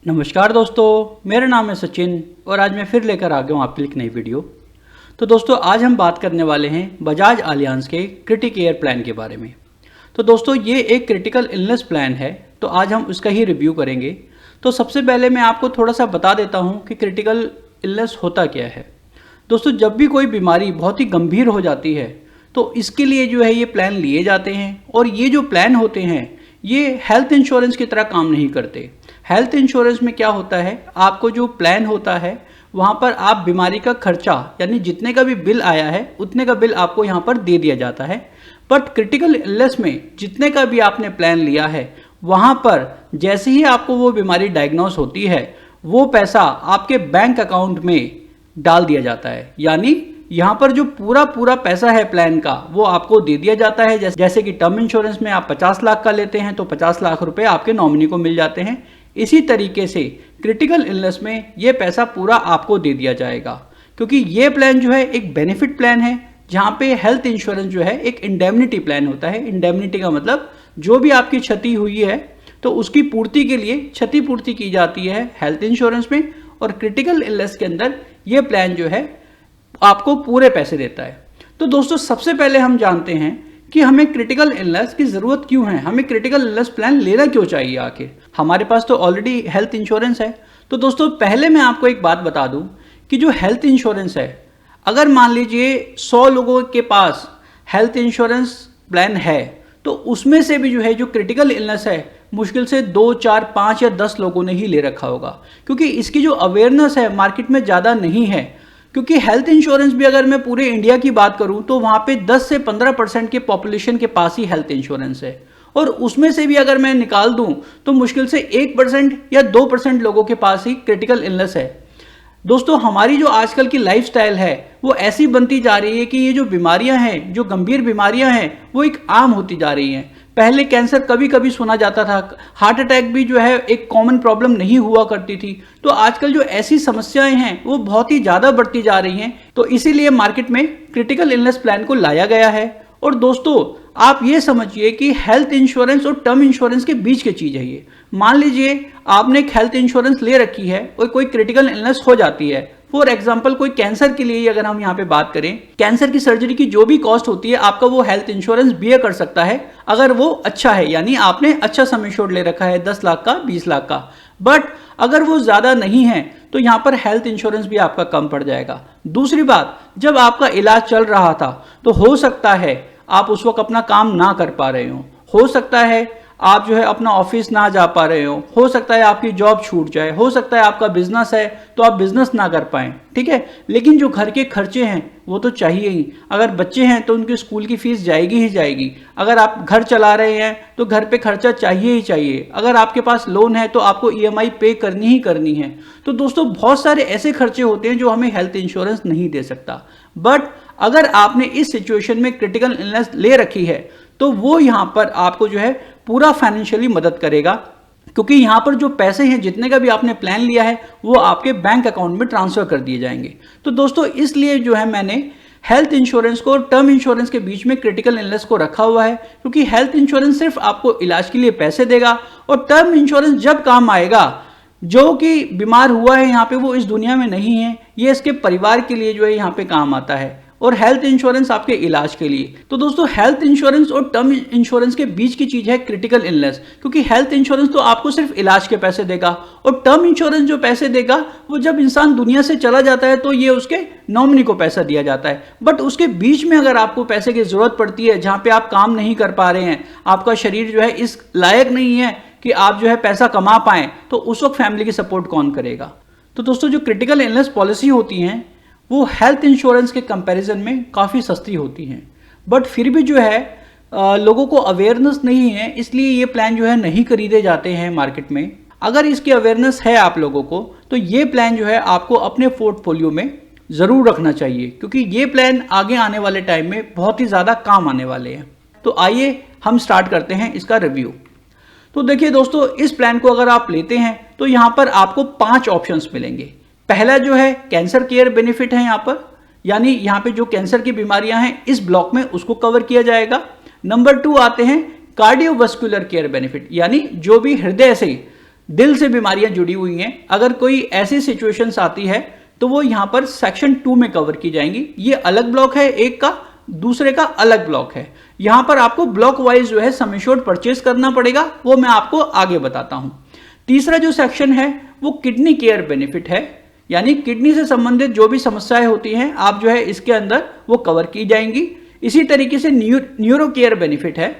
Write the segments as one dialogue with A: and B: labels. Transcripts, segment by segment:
A: नमस्कार दोस्तों, मेरा नाम है सचिन और आज मैं फिर लेकर आ गया हूँ आपके लिए एक नई वीडियो। तो दोस्तों आज हम बात करने वाले हैं बजाज आलियांज के क्रिटिक केयर प्लान के बारे में। तो दोस्तों ये एक क्रिटिकल इलनेस प्लान है, तो आज हम उसका ही रिव्यू करेंगे। तो सबसे पहले मैं आपको थोड़ा सा बता देता हूँ कि क्रिटिकल इलनेस होता क्या है। दोस्तों जब भी कोई बीमारी बहुत ही गंभीर हो जाती है तो इसके लिए जो है ये प्लान लिए जाते हैं, और ये जो प्लान होते हैं ये हेल्थ इंश्योरेंस की तरह काम नहीं करते। हेल्थ इंश्योरेंस में क्या होता है, आपको जो प्लान होता है वहाँ पर आप बीमारी का खर्चा यानी जितने का भी बिल आया है उतने का बिल आपको यहाँ पर दे दिया जाता है। बट क्रिटिकल इलनेस में जितने का भी आपने प्लान लिया है वहाँ पर जैसे ही आपको वो बीमारी डायग्नोस होती है वो पैसा आपके बैंक अकाउंट में डाल दिया जाता है। यानी यहाँ पर जो पूरा पैसा है प्लान का वो आपको दे दिया जाता है। जैसे कि टर्म इंश्योरेंस में आप 50 लाख का लेते हैं तो 50 लाख रुपए आपके नॉमिनी को मिल जाते हैं। इसी तरीके से क्रिटिकल इलनेस में ये पैसा पूरा आपको दे दिया जाएगा, क्योंकि ये प्लान जो है एक बेनिफिट प्लान है, जहाँ पे हेल्थ इंश्योरेंस जो है एक इंडेमनिटी प्लान होता है। इंडेमनिटी का मतलब जो भी आपकी क्षति हुई है तो उसकी पूर्ति के लिए क्षतिपूर्ति की जाती है हेल्थ इंश्योरेंस में, और क्रिटिकल इलनेस के अंदर ये प्लान जो है आपको पूरे पैसे देता है। तो दोस्तों सबसे पहले हम जानते हैं कि हमें क्रिटिकल इलनेस की ज़रूरत क्यों है, हमें क्रिटिकल इलनेस प्लान लेना क्यों चाहिए। आखिर हमारे पास तो ऑलरेडी हेल्थ इंश्योरेंस है। तो दोस्तों पहले मैं आपको एक बात बता दूं कि जो हेल्थ इंश्योरेंस है, अगर मान लीजिए 100 लोगों के पास हेल्थ इंश्योरेंस प्लान है तो उसमें से भी जो है जो क्रिटिकल इलनेस है मुश्किल से 2, 4, 5 या 10 लोगों ने ही ले रखा होगा, क्योंकि इसकी जो अवेयरनेस है मार्केट में ज़्यादा नहीं है। क्योंकि हेल्थ इंश्योरेंस भी अगर मैं पूरे इंडिया की बात करूं तो वहां पे 10 से 15% के पॉपुलेशन के पास ही हेल्थ इंश्योरेंस है, और उसमें से भी अगर मैं निकाल दूं तो मुश्किल से 1% या 2% लोगों के पास ही क्रिटिकल इलनेस है। दोस्तों हमारी जो आजकल की लाइफस्टाइल है वो ऐसी बनती जा रही है कि ये जो बीमारियां हैं, जो गंभीर बीमारियां हैं, वो एक आम होती जा रही हैं। पहले कैंसर कभी कभी सुना जाता था, हार्ट अटैक भी जो है एक कॉमन प्रॉब्लम नहीं हुआ करती थी। तो आजकल जो ऐसी समस्याएं हैं वो बहुत ही ज़्यादा बढ़ती जा रही हैं, तो इसीलिए मार्केट में क्रिटिकल इलनेस प्लान को लाया गया है। और दोस्तों आप ये समझिए कि हेल्थ इंश्योरेंस और टर्म इंश्योरेंस के बीच की चीज़ है ये। मान लीजिए आपने एक हेल्थ इंश्योरेंस ले रखी है और कोई क्रिटिकल इलनेस हो जाती है, फॉर एग्जाम्पल कोई कैंसर के लिए अगर हम यहाँ पे बात करें, कैंसर की सर्जरी की जो भी कॉस्ट होती है आपका वो हेल्थ इंश्योरेंस बियर कर सकता है अगर वो अच्छा है, यानी आपने अच्छा सम इंश्योर्ड ले रखा है 10 लाख का, 20 लाख का। बट अगर वो ज़्यादा नहीं है तो यहाँ पर हेल्थ इंश्योरेंस भी आपका कम पड़ जाएगा। दूसरी बात, जब आपका इलाज चल रहा था तो हो सकता है आप उस वक्त अपना काम ना कर पा रहे हो सकता है आप जो है अपना ऑफिस ना जा पा रहे हो सकता है आपकी जॉब छूट जाए, हो सकता है आपका बिजनेस है तो आप बिजनेस ना कर पाएं, ठीक है। लेकिन जो घर के खर्चे हैं वो तो चाहिए ही। अगर बच्चे हैं तो उनके स्कूल की फीस जाएगी ही जाएगी, अगर आप घर चला रहे हैं तो घर पे खर्चा चाहिए ही चाहिए, अगर आपके पास लोन है तो आपको EMI पे करनी ही करनी है। तो दोस्तों बहुत सारे ऐसे खर्चे होते हैं जो हमें हेल्थ इंश्योरेंस नहीं दे सकता। बट अगर आपने इस सिचुएशन में क्रिटिकल इलनेस ले रखी है तो वो यहाँ पर आपको जो है पूरा फाइनेंशियली मदद करेगा, क्योंकि यहाँ पर जो पैसे हैं जितने का भी आपने प्लान लिया है वो आपके बैंक अकाउंट में ट्रांसफर कर दिए जाएंगे। तो दोस्तों इसलिए जो है मैंने हेल्थ इंश्योरेंस को और टर्म इंश्योरेंस के बीच में क्रिटिकल इलनेस को रखा हुआ है, क्योंकि हेल्थ इंश्योरेंस सिर्फ आपको इलाज के लिए पैसे देगा और टर्म इंश्योरेंस जब काम आएगा, जो कि बीमार हुआ है यहाँ पे वो इस दुनिया में नहीं है, ये इसके परिवार के लिए जो है यहाँ पे काम आता है, और हेल्थ इंश्योरेंस आपके इलाज के लिए। तो दोस्तों हेल्थ इंश्योरेंस और टर्म इंश्योरेंस के बीच की चीज है क्रिटिकल इलनेस, क्योंकि हेल्थ इंश्योरेंस तो आपको सिर्फ इलाज के पैसे देगा और टर्म इंश्योरेंस जो पैसे देगा वो जब इंसान दुनिया से चला जाता है तो ये उसके नॉमिनी को पैसा दिया जाता है। बट उसके बीच में अगर आपको पैसे की जरूरत पड़ती है, जहाँ पे आप काम नहीं कर पा रहे हैं, आपका शरीर जो है इस लायक नहीं है कि आप जो है पैसा कमा पाएं, तो उस वक्त फैमिली की सपोर्ट कौन करेगा। तो दोस्तों जो क्रिटिकल इलनेस पॉलिसी होती हैं वो हेल्थ इंश्योरेंस के कंपैरिजन में काफ़ी सस्ती होती हैं, बट फिर भी जो है लोगों को अवेयरनेस नहीं है, इसलिए ये प्लान जो है नहीं खरीदे जाते हैं मार्केट में। अगर इसकी अवेयरनेस है आप लोगों को तो ये प्लान जो है आपको अपने पोर्टफोलियो में ज़रूर रखना चाहिए, क्योंकि ये प्लान आगे आने वाले टाइम में बहुत ही ज़्यादा काम आने वाले हैं। तो आइए हम स्टार्ट करते हैं इसका रिव्यू। तो देखिए दोस्तों, इस प्लान को अगर आप लेते हैं तो यहाँ पर आपको 5 ऑप्शंस मिलेंगे। पहला जो है कैंसर केयर बेनिफिट है यहाँ पर, यानी यहाँ पे जो कैंसर की बीमारियां हैं इस ब्लॉक में उसको कवर किया जाएगा। नंबर 2 आते हैं कार्डियोवास्कुलर केयर बेनिफिट, यानी जो भी हृदय से दिल से बीमारियां जुड़ी हुई हैं, अगर कोई ऐसी सिचुएशंस आती है तो वो यहाँ पर सेक्शन 2 में कवर की जाएंगी। ये अलग ब्लॉक है एक का, दूसरे का अलग ब्लॉक है। यहाँ पर आपको ब्लॉक वाइज जो है सम एश्योर्ड परचेज करना पड़ेगा, वो मैं आपको आगे बताता हूँ। तीसरा जो सेक्शन है वो किडनी केयर बेनिफिट है, यानी किडनी से संबंधित जो भी समस्याएं होती हैं आप जो है इसके अंदर वो कवर की जाएंगी। इसी तरीके से न्यूरो केयर बेनिफिट है।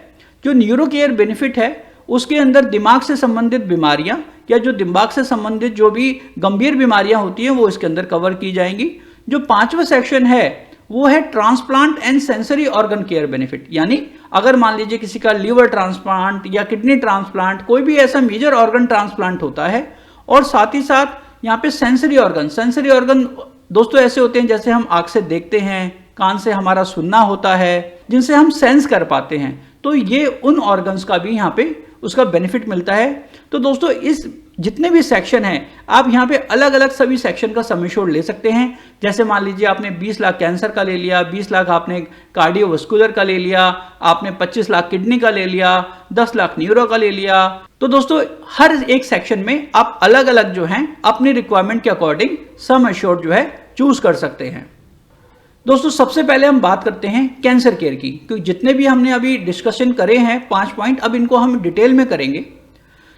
A: जो न्यूरो केयर बेनिफिट है उसके अंदर दिमाग से संबंधित बीमारियां या जो दिमाग से संबंधित जो भी गंभीर बीमारियां होती हैं वो इसके अंदर कवर की जाएंगी। जो पांचवा सेक्शन है वो है transplant and sensory organ care benefit, यानी अगर मान लीजिए किसी का लीवर ट्रांसप्लांट या किडनी ट्रांसप्लांट, कोई भी ऐसा मेजर ऑर्गन ट्रांसप्लांट होता है, और साथ ही साथ यहाँ पे सेंसरी ऑर्गन दोस्तों ऐसे होते हैं जैसे हम आंख से देखते हैं, कान से हमारा सुनना होता है, जिनसे हम सेंस कर पाते हैं, तो ये उन ऑर्गन्स का भी यहाँ पे उसका बेनिफिट मिलता है। तो दोस्तों इस जितने भी सेक्शन हैं आप यहाँ पे अलग अलग सभी सेक्शन का सम एश्योर्ड ले सकते हैं। जैसे मान लीजिए आपने 20 लाख कैंसर का ले लिया, 20 लाख आपने कार्डियोवास्कुलर का ले लिया, आपने 25 लाख किडनी का ले लिया, 10 लाख न्यूरो का ले लिया। तो दोस्तों हर एक सेक्शन में आप अलग अलग जो हैं अपनी रिक्वायरमेंट के अकॉर्डिंग सम एश्योर्ड जो है चूज कर सकते हैं। दोस्तों सबसे पहले हम बात करते हैं कैंसर केयर की, क्योंकि जितने भी हमने अभी डिस्कशन करे हैं 5 पॉइंट, अब इनको हम डिटेल में करेंगे।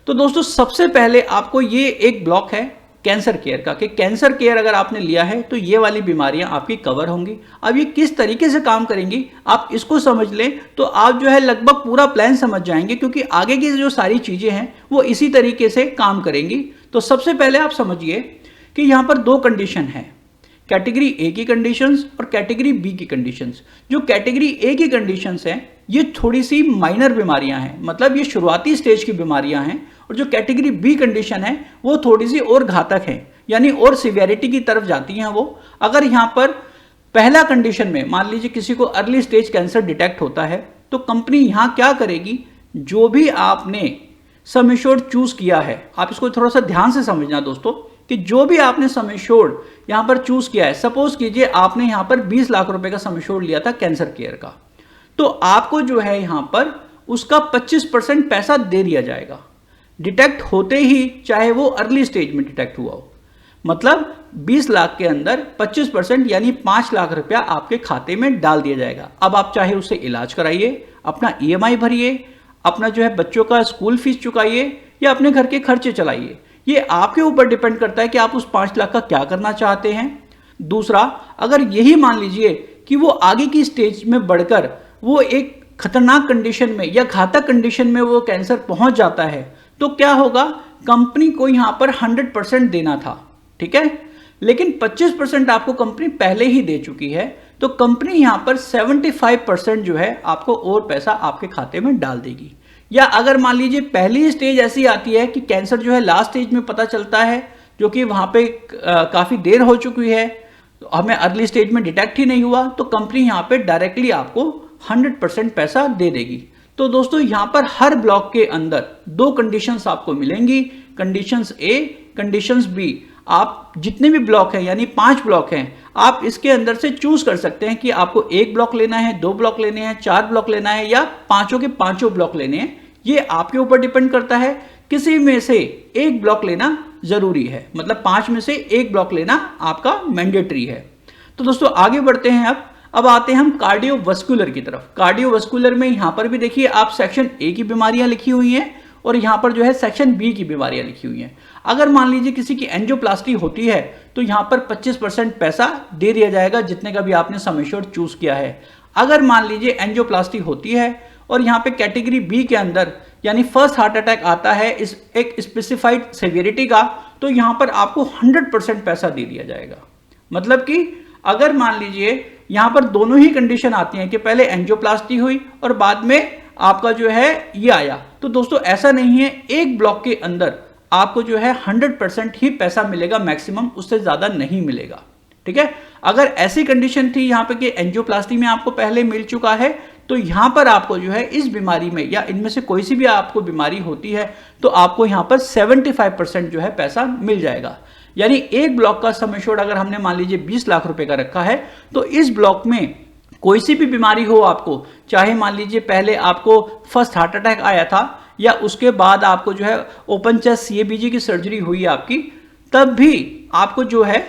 A: तो दोस्तों सबसे पहले आपको ये एक ब्लॉक है कैंसर केयर का, कि कैंसर केयर अगर आपने लिया है तो ये वाली बीमारियां आपकी कवर होंगी। अब ये किस तरीके से काम करेंगी आप इसको समझ लें तो आप जो है लगभग पूरा प्लान समझ जाएंगे, क्योंकि आगे की जो सारी चीजें हैं वो इसी तरीके से काम करेंगी। तो सबसे पहले आप समझिए कि यहाँ पर 2 कंडीशन है, कैटेगरी ए की कंडीशंस और कैटेगरी बी की कंडीशंस। जो कैटेगरी ए की कंडीशंस हैं ये थोड़ी सी माइनर बीमारियां हैं, मतलब ये शुरुआती स्टेज की बीमारियां हैं, और जो कैटेगरी बी कंडीशन है वो थोड़ी सी और घातक है, यानी और सिवियरिटी की तरफ जाती हैं वो। अगर यहाँ पर पहला कंडीशन में मान लीजिए किसी को अर्ली स्टेज कैंसर डिटेक्ट होता है तो कंपनी यहाँ क्या करेगी, जो भी आपने सम एश्योर्ड चूज किया है, आप इसको थोड़ा सा ध्यान से समझना दोस्तों, कि जो भी आपने सम एश्योर्ड यहाँ पर चूज किया है, सपोज कीजिए आपने यहाँ पर 20 लाख रुपए का सम एश्योर्ड लिया था कैंसर केयर का, तो आपको जो है यहाँ पर उसका 25% पैसा दे दिया जाएगा डिटेक्ट होते ही, चाहे वो अर्ली स्टेज में डिटेक्ट हुआ हो। मतलब 20 लाख के अंदर 25% यानी 5 लाख रुपया आपके खाते में डाल दिया जाएगा। अब आप चाहे उससे इलाज कराइए, अपना EMI भरिए, अपना जो है बच्चों का स्कूल फीस चुकाइए या अपने घर के खर्चे चलाइए, ये आपके ऊपर डिपेंड करता है कि आप उस 5 लाख का क्या करना चाहते हैं। दूसरा, अगर यही मान लीजिए कि वो आगे की स्टेज में बढ़कर वो एक खतरनाक कंडीशन में या घातक कंडीशन में वो कैंसर पहुंच जाता है, तो क्या होगा, कंपनी को यहां पर 100% देना था, ठीक है, लेकिन 25% आपको कंपनी पहले ही दे चुकी है, तो कंपनी यहां पर 75% जो है आपको और पैसा आपके खाते में डाल देगी। या अगर मान लीजिए पहली स्टेज ऐसी आती है कि कैंसर जो है लास्ट स्टेज में पता चलता है, जो कि वहां पे काफी देर हो चुकी है, तो हमें अर्ली स्टेज में डिटेक्ट ही नहीं हुआ, तो कंपनी यहाँ पे डायरेक्टली आपको 100% पैसा दे देगी। तो दोस्तों यहाँ पर हर ब्लॉक के अंदर 2 कंडीशंस आपको मिलेंगी, कंडीशंस ए, कंडीशंस बी। आप जितने भी ब्लॉक हैं यानी 5 ब्लॉक हैं, आप इसके अंदर से चूज कर सकते हैं कि आपको 1 ब्लॉक लेना है, 2 ब्लॉक लेने हैं, 4 ब्लॉक लेना है या पांचों के पांचों ब्लॉक लेने हैं। ये आपके ऊपर डिपेंड करता है, किसी में से 1 ब्लॉक लेना जरूरी है, मतलब 5 में से 1 ब्लॉक लेना आपका मैंडेटरी है। तो दोस्तों आगे बढ़ते हैं, अब आते हैं हम कार्डियोवास्कुलर की तरफ। कार्डियोवास्कुलर में यहां पर भी देखिए आप सेक्शन ए की बीमारियां लिखी हुई हैं और यहां पर जो है सेक्शन बी की बीमारियां लिखी हुई हैं। अगर मान लीजिए किसी की एंजियोप्लास्टी होती है तो यहां पर 25% पैसा दे दिया जाएगा जितने का भी आपने सम एश्योर्ड चूज किया है। अगर मान लीजिए एंजियोप्लास्टी होती है और यहाँ पे कैटेगरी बी के अंदर यानी फर्स्ट हार्ट अटैक आता है इस एक स्पेसिफाइड सेवियरिटी का, तो यहाँ पर आपको 100% पैसा दे दिया जाएगा। मतलब कि अगर मान लीजिए यहाँ पर दोनों ही कंडीशन आती हैं कि पहले एंजियोप्लास्टी हुई और बाद में आपका जो है ये आया, तो दोस्तों ऐसा नहीं है, एक ब्लॉक के अंदर आपको जो है 100% ही पैसा मिलेगा, मैक्सिमम उससे ज्यादा नहीं मिलेगा, ठीक है। अगर ऐसी कंडीशन थी यहाँ पे कि एंजियोप्लास्टी में आपको पहले मिल चुका है, तो यहाँ पर आपको जो है इस बीमारी में या इनमें से कोई सी भी आपको बीमारी होती है तो आपको यहाँ पर 75% जो है पैसा मिल जाएगा। यानी एक ब्लॉक का सम एश्योर्ड अगर हमने मान लीजिए 20 लाख रुपए का रखा है, तो इस ब्लॉक में कोई सी भी बीमारी हो आपको, चाहे मान लीजिए पहले आपको फर्स्ट हार्ट अटैक आया था या उसके बाद आपको जो है ओपन चेस्ट CABG की सर्जरी हुई आपकी, तब भी आपको जो है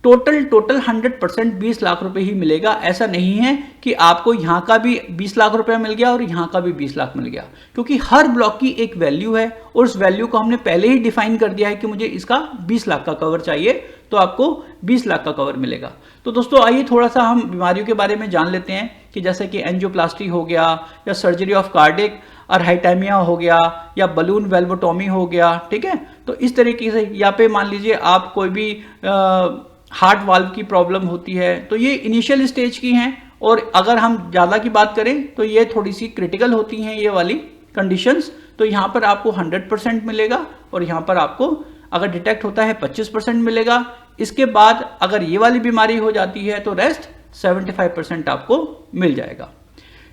A: टोटल 100% 20 लाख रुपए ही मिलेगा। ऐसा नहीं है कि आपको यहाँ का भी 20 लाख रुपया मिल गया और यहाँ का भी 20 लाख मिल गया, क्योंकि हर ब्लॉक की एक वैल्यू है और उस वैल्यू को हमने पहले ही डिफाइन कर दिया है कि मुझे इसका 20 लाख का कवर चाहिए, तो आपको 20 लाख का कवर मिलेगा। तो दोस्तों आइए थोड़ा सा हम बीमारियों के बारे में जान लेते हैं कि जैसे कि एंजियोप्लास्टी हो गया, या सर्जरी ऑफ कार्डिक अर्हाइटेमिया हो गया, या बलून वेल्वोटॉमी हो गया। ठीक है, तो इस तरीके से यहाँ पे मान लीजिए आप कोई भी हार्ट वाल्व की प्रॉब्लम होती है, तो ये इनिशियल स्टेज की हैं, और अगर हम ज़्यादा की बात करें तो ये थोड़ी सी क्रिटिकल होती हैं ये वाली कंडीशंस। तो यहाँ पर आपको 100% मिलेगा, और यहाँ पर आपको अगर डिटेक्ट होता है 25% मिलेगा। इसके बाद अगर ये वाली बीमारी हो जाती है तो रेस्ट 75% आपको मिल जाएगा।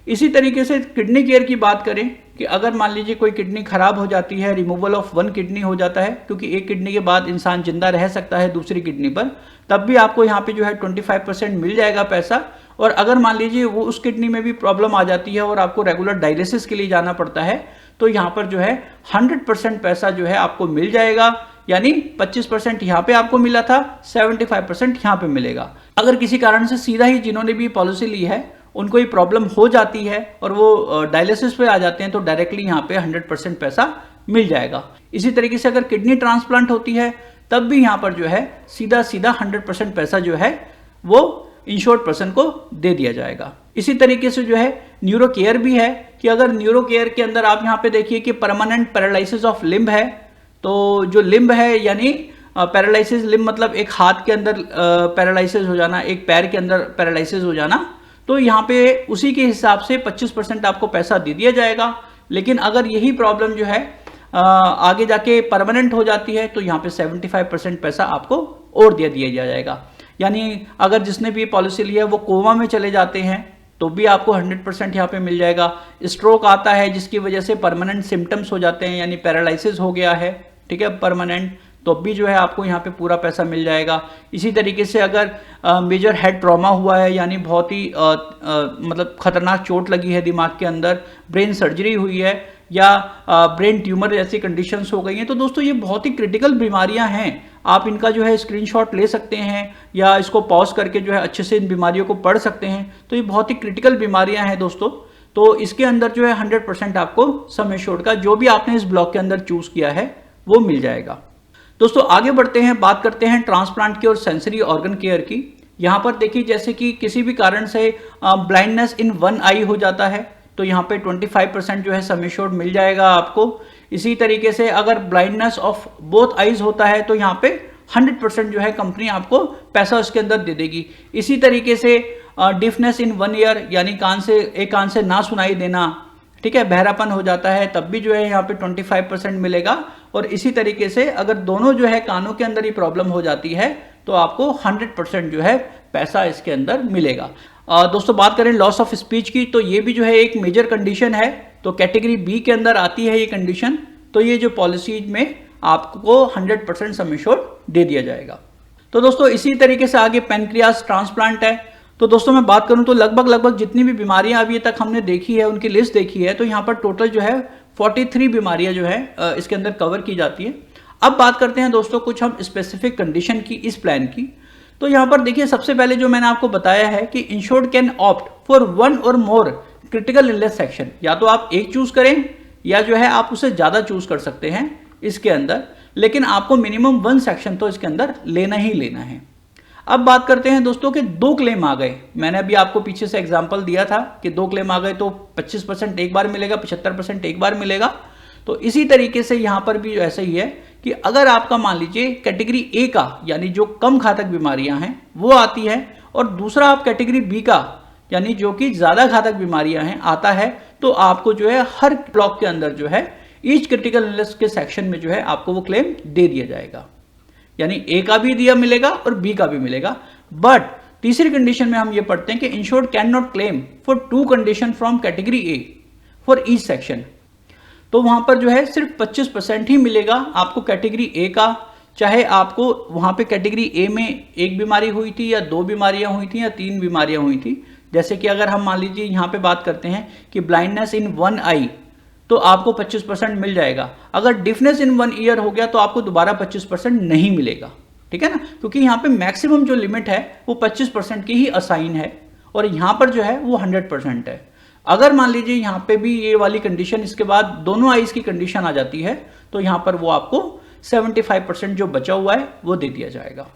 A: इसी तरीके से किडनी केयर की बात करें कि अगर मान लीजिए कोई किडनी खराब हो जाती है, रिमूवल ऑफ 1 किडनी हो जाता है, क्योंकि एक किडनी के बाद इंसान जिंदा रह सकता है दूसरी किडनी पर, तब भी आपको यहाँ पे जो है 25% मिल जाएगा पैसा। और अगर मान लीजिए वो उस किडनी में भी प्रॉब्लम आ जाती है और आपको रेगुलर डायलिसिस के लिए जाना पड़ता है, तो यहाँ पर जो है 100% पैसा जो है आपको मिल जाएगा। यानी 25% यहाँ पे आपको मिला था, 75% यहाँ पे मिलेगा। अगर किसी कारण से सीधा ही जिन्होंने भी पॉलिसी ली है उनको ही प्रॉब्लम हो जाती है और वो डायलिसिस पे आ जाते हैं, तो डायरेक्टली यहाँ पे 100% पैसा मिल जाएगा। इसी तरीके से अगर किडनी ट्रांसप्लांट होती है तब भी यहाँ पर जो है सीधा 100% पैसा जो है वो इंश्योर्ड पर्सन को दे दिया जाएगा। इसी तरीके से जो है न्यूरो केयर भी है कि अगर न्यूरो केयर के अंदर आप यहाँ पे देखिए कि परमानेंट पैरालिसिस ऑफ लिम्ब है, तो जो लिम्ब है यानी पैरालिसिस लिम्ब मतलब एक हाथ के अंदर पैरालिसिस हो जाना, एक पैर के अंदर पैरालिसिस हो जाना, तो यहाँ पे उसी के हिसाब से 25% आपको पैसा दे दिया जाएगा। लेकिन अगर यही प्रॉब्लम जो है आगे जाके परमानेंट हो जाती है तो यहाँ पे 75% पैसा आपको और दे दिया जाएगा। यानी अगर जिसने भी पॉलिसी ली है वो कोमा में चले जाते हैं तो भी आपको 100% यहाँ पे मिल जाएगा। स्ट्रोक आता है जिसकी वजह से परमानेंट सिम्टम्स हो जाते हैं, यानी पैरालिसिस हो गया है, ठीक है, परमानेंट, तो भी जो है आपको यहाँ पे पूरा पैसा मिल जाएगा। इसी तरीके से अगर मेजर हेड ट्रॉमा हुआ है, यानी बहुत ही मतलब खतरनाक चोट लगी है दिमाग के अंदर, ब्रेन सर्जरी हुई है, या ब्रेन ट्यूमर जैसी कंडीशंस हो गई हैं, तो दोस्तों ये बहुत ही क्रिटिकल बीमारियां हैं। आप इनका जो है स्क्रीनशॉट ले सकते हैं या इसको पॉज करके जो है अच्छे से इन बीमारियों को पढ़ सकते हैं। तो ये बहुत ही क्रिटिकल बीमारियां हैं दोस्तों। तो इसके अंदर जो है 100% आपको सम एश्योर्ड का जो भी आपने इस ब्लॉक के अंदर चूज किया है वो मिल जाएगा। दोस्तों आगे बढ़ते हैं, बात करते हैं ट्रांसप्लांट की और सेंसरी ऑर्गन केयर की। यहाँ पर देखिए जैसे कि किसी भी कारण से ब्लाइंडनेस इन 1 आई हो जाता है तो यहाँ पे 25% जो है सम एश्योर्ड मिल जाएगा आपको। इसी तरीके से अगर ब्लाइंडनेस ऑफ बोथ आईज होता है तो यहाँ पे 100% जो है कंपनी आपको पैसा उसके अंदर दे देगी। इसी तरीके से डिफनेस इन 1 ईयर, यानी एक कान से ना सुनाई देना, ठीक है, बहरापन हो जाता है, तब भी जो है यहाँ पे 25% मिलेगा। और इसी तरीके से अगर दोनों जो है कानों के अंदर ही प्रॉब्लम हो जाती है तो आपको 100% जो है पैसा इसके अंदर मिलेगा। दोस्तों बात करें लॉस ऑफ स्पीच की, तो ये भी जो है एक मेजर कंडीशन है, तो कैटेगरी बी के अंदर आती है ये कंडीशन। तो ये जो पॉलिसी में आपको 100% सम एश्योर्ड दे दिया जाएगा। तो दोस्तों इसी तरीके से आगे पैनक्रियास ट्रांसप्लांट है। तो दोस्तों मैं बात करूं तो लगभग जितनी भी बीमारियां अभी तक हमने देखी है उनकी लिस्ट देखी है, तो यहाँ पर टोटल जो है 43 बीमारियां जो है इसके अंदर कवर की जाती है। अब बात करते हैं दोस्तों कुछ हम स्पेसिफिक कंडीशन की इस प्लान की। तो यहाँ पर देखिए सबसे पहले जो मैंने आपको बताया है कि इंश्योर्ड कैन ऑप्ट फॉर 1 और मोर क्रिटिकल इलनेस सेक्शन, या तो आप एक चूज करें या जो है आप उसे ज्यादा चूज कर सकते हैं इसके अंदर, लेकिन आपको मिनिमम 1 सेक्शन तो इसके अंदर लेना ही लेना है। अब बात करते हैं दोस्तों कि 2 क्लेम आ गए। मैंने अभी आपको पीछे से एग्जांपल दिया था कि 2 क्लेम आ गए तो 25% एक बार मिलेगा, 75% एक बार मिलेगा। तो इसी तरीके से यहाँ पर भी ऐसा ही है कि अगर आपका मान लीजिए कैटेगरी ए का, यानी जो कम घातक बीमारियां हैं वो आती है, और दूसरा आप कैटेगरी बी का, यानी जो कि ज्यादा घातक बीमारियां हैं आता है, तो आपको जो है हर ब्लॉक के अंदर जो है ईच क्रिटिकल इलनेस के सेक्शन में जो है आपको वो क्लेम दे दिया जाएगा। यानी ए का भी दिया मिलेगा और बी का भी मिलेगा। बट तीसरी कंडीशन में हम ये पढ़ते हैं कि insured can not claim for 2 condition from category A for each section. तो वहां पर जो है सिर्फ 25% ही मिलेगा आपको कैटेगरी ए का, चाहे आपको वहां पे कैटेगरी ए में 1 बीमारी हुई थी या 2 बीमारियां हुई थी या 3 बीमारियां हुई थी। जैसे कि अगर हम मान लीजिए यहाँ पे बात करते हैं कि ब्लाइंडनेस इन 1 आई, तो आपको 25% मिल जाएगा। अगर डिफनेस इन 1 ईयर हो गया तो आपको दोबारा 25% नहीं मिलेगा, ठीक है ना, क्योंकि यहाँ पे मैक्सिमम जो लिमिट है वो 25% की ही असाइन है और यहाँ पर जो है वो 100% है। अगर मान लीजिए यहाँ पे भी ये वाली कंडीशन, इसके बाद दोनों आईज की कंडीशन आ जाती है, तो यहाँ पर वो आपको 75% जो बचा हुआ है वो दे दिया जाएगा।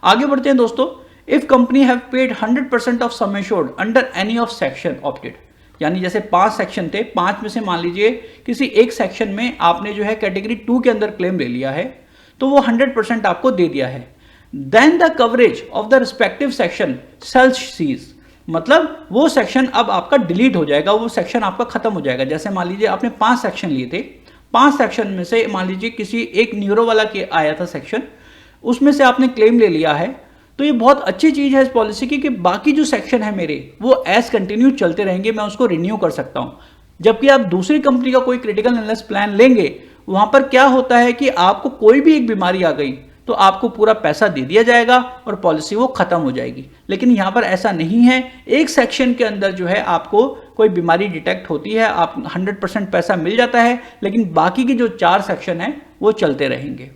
A: आगे बढ़ते हैं दोस्तों। If company have paid 100% of sum assured under any of section opted, यानी जैसे 5 सेक्शन थे, 5 में से मान लीजिए किसी एक सेक्शन में आपने जो है कैटेगरी 2 के अंदर क्लेम ले लिया है, तो वो 100% आपको दे दिया है। Then the coverage of the respective section shall cease, मतलब वो सेक्शन अब आपका डिलीट हो जाएगा, वो सेक्शन आपका खत्म हो जाएगा। जैसे मान लीजिए आपने 5 सेक्शन लिए थे, 5 सेक्शन में से मान लीजिए किसी एक न्यूरो वाला के आया था सेक्शन, उसमें से आपने क्लेम ले लिया है, तो ये बहुत अच्छी चीज है इस पॉलिसी की कि बाकी जो सेक्शन है मेरे वो एज कंटिन्यू चलते रहेंगे, मैं उसको रिन्यू कर सकता हूं। जबकि आप दूसरी कंपनी का कोई क्रिटिकल इलनेस प्लान लेंगे, वहां पर क्या होता है कि आपको कोई भी एक बीमारी आ गई तो आपको पूरा पैसा दे दिया जाएगा और पॉलिसी वो खत्म हो जाएगी। लेकिन यहाँ पर ऐसा नहीं है, एक सेक्शन के अंदर जो है आपको कोई बीमारी डिटेक्ट होती है, आप 100% पैसा मिल जाता है, लेकिन बाकी की जो 4 सेक्शन है वो चलते रहेंगे।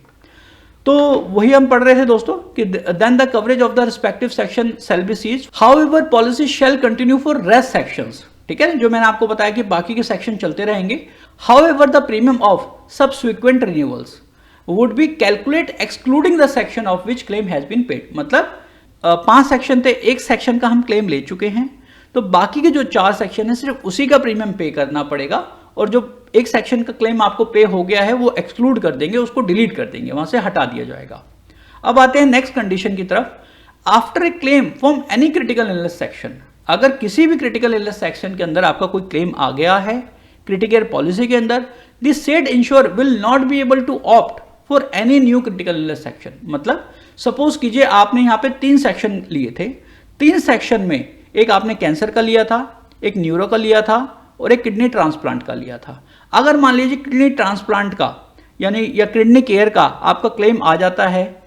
A: तो वही हम पढ़ रहे थे दोस्तों कि then the coverage of the respective section shall be ceased, however policy shall continue for rest sections, ठीक है, जो मैंने आपको बताया कि बाकी के सेक्शन चलते रहेंगे। However the premium of subsequent renewals would be calculate excluding the section of which claim has been paid, मतलब 5 सेक्शन थे, एक सेक्शन का हम क्लेम ले चुके हैं, तो बाकी के जो 4 सेक्शन है सिर्फ उसी का प्रीमियम पे करना पड़ेगा, और जो एक सेक्शन का क्लेम आपको पे हो गया है वो एक्सक्लूड कर देंगे, उसको डिलीट कर देंगे, वहां से हटा दिया जाएगा। अब आते हैं नेक्स्ट कंडीशन की तरफ। After a claim from any critical illness section, अगर किसी भी क्रिटिकल इलनेस सेक्शन के अंदर आपका कोई क्लेम आ गया है क्रिटिकेयर पॉलिसी के अंदर, this said insure will not be able to opt for any new critical illness section. मतलब सपोज कीजिए आपने यहाँ पे 3 सेक्शन लिए थे, 3 सेक्शन में एक आपने कैंसर का लिया था, एक न्यूरो का लिया था और एक किडनी ट्रांसप्लांट का लिया था। अगर मान लीजिए किडनी ट्रांसप्लांट का यानी या किडनी केयर का आपका क्लेम आ जाता है,